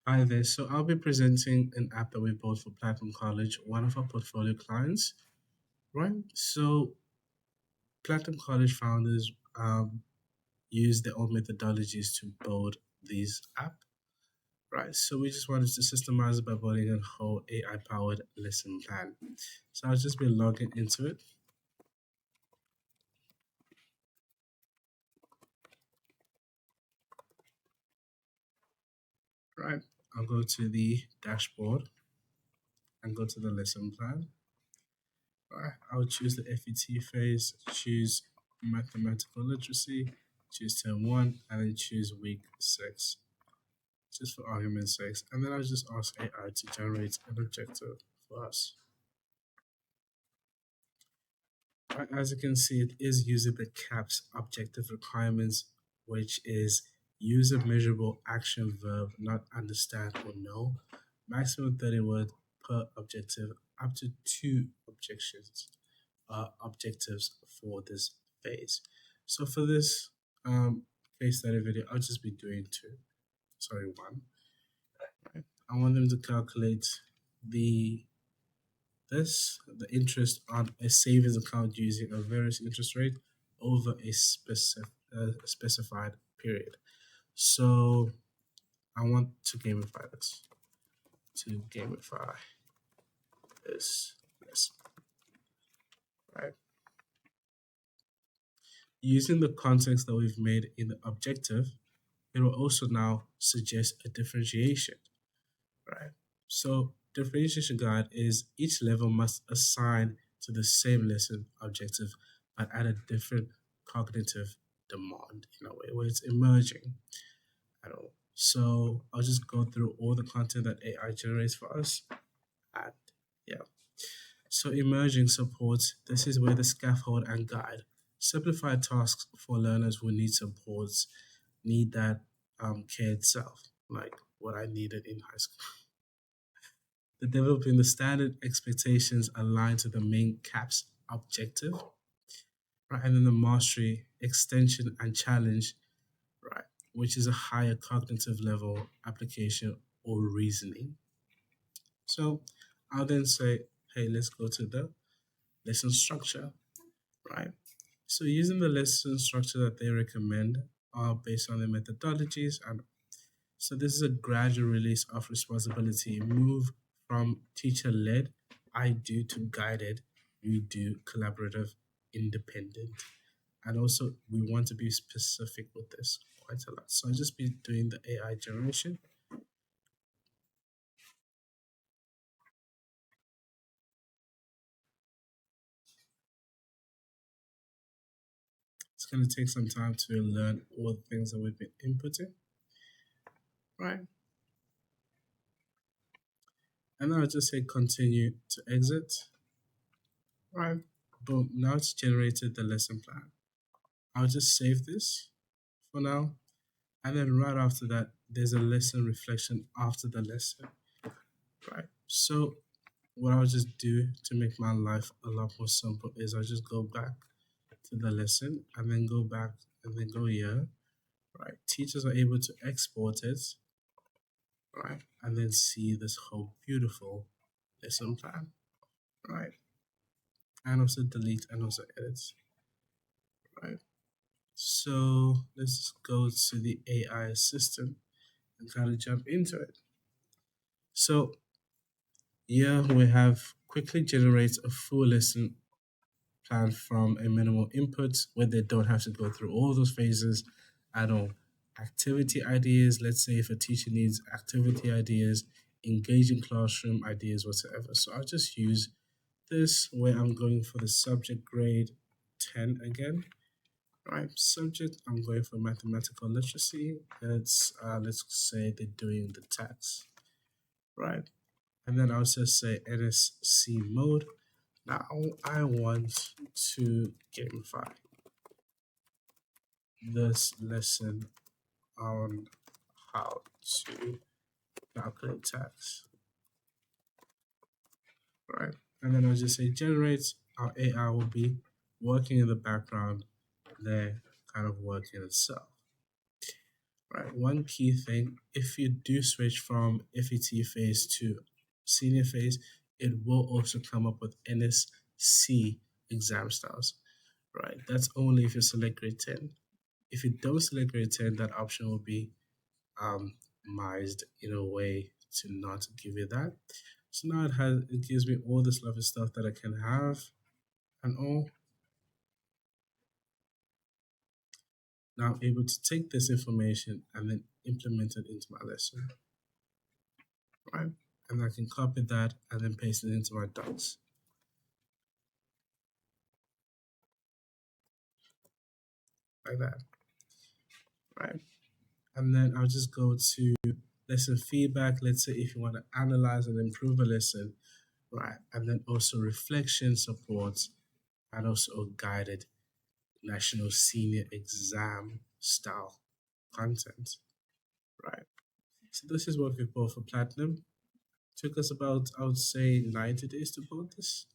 Hi there. So I'll be presenting an app that we built for Platinum College, one of our portfolio clients, right? So Platinum College founders use their own methodologies to build these app, right? So we just wanted to systemize it by building a whole AI-powered lesson plan. So I'll just be logging into it, right? I'll go to the dashboard and go to the lesson plan. Right. I'll choose the FET phase, choose mathematical literacy, choose term one, and then choose week six, just for argument's sake. And then I'll just ask AI to generate an objective for us. Right, as you can see, it is using the CAPS objective requirements, which is use a measurable action verb, not understand or know. Maximum 30 words per objective, up to two objectives for this phase. So for this case study video, I'll just be doing one. Right? I want them to calculate the the interest on a savings account using a various interest rate over a specified period. So I want to gamify this. To gamify this, right? Using the context that we've made in the objective, it will also now suggest a differentiation, right? So differentiation guide is each level must assign to the same lesson objective, but at a different cognitive demand in a way where it's emerging at all. So I'll just go through all the content that AI generates for us. And yeah. So emerging supports, this is where the scaffold and guide. Simplified tasks for learners who need supports, need that care itself, like what I needed in high school. The developing the standard expectations aligned to the main CAPS objective, right? And then the mastery, extension, and challenge, right? Which is a higher cognitive level application or reasoning. So I'll then say, hey, let's go to the lesson structure, right? So using the lesson structure that they recommend are based on their methodologies. And so this is a gradual release of responsibility, move from teacher-led, I do, to guided, we do, collaborative, independent. And also we want to be specific with this quite a lot. So I'll just be doing the AI generation. It's going to take some time to learn all the things that we've been inputting, right? And then I'll just say continue to exit, right? Boom, now it's generated the lesson plan. I'll just save this for now. And then right after that, there's a lesson reflection after the lesson, right? So what I'll just do to make my life a lot more simple is I'll just go back to the lesson and then go back and then go here, right? Teachers are able to export it, right? And then see this whole beautiful lesson plan, right? And also delete and also edit, right? So let's go to the AI assistant and kind of jump into it. So here we have quickly generates a full lesson plan from a minimal input where they don't have to go through all those phases at all. Activity ideas, let's say if a teacher needs activity ideas, engaging classroom ideas, whatsoever. So I'll just use this where I'm going for the subject grade 10 again. Right, subject, I'm going for mathematical literacy. Let's say they're doing the tax, right? And then I'll just say NSC mode. Now I want to gamify this lesson on how to calculate tax, right? And then I'll just say generate. Our AI will be working in the background there, kind of working itself. right? One key thing, if you do switch from FET phase to senior phase, it will also come up with NSC exam styles, right? That's only if you select grade 10. If you don't select grade 10, that option will be mised in a way to not give you that. So now it gives me all this lovely stuff that I can have and all. Now I'm able to take this information and then implement it into my lesson, right? And I can copy that and then paste it into my docs, like that, right? And then I'll just go to lesson feedback. Let's say if you want to analyze and improve a lesson, right? And then also reflection support and also guided national senior exam style content, right? So this is what we bought for platinum. Took us about, I would say, 90 days to build this.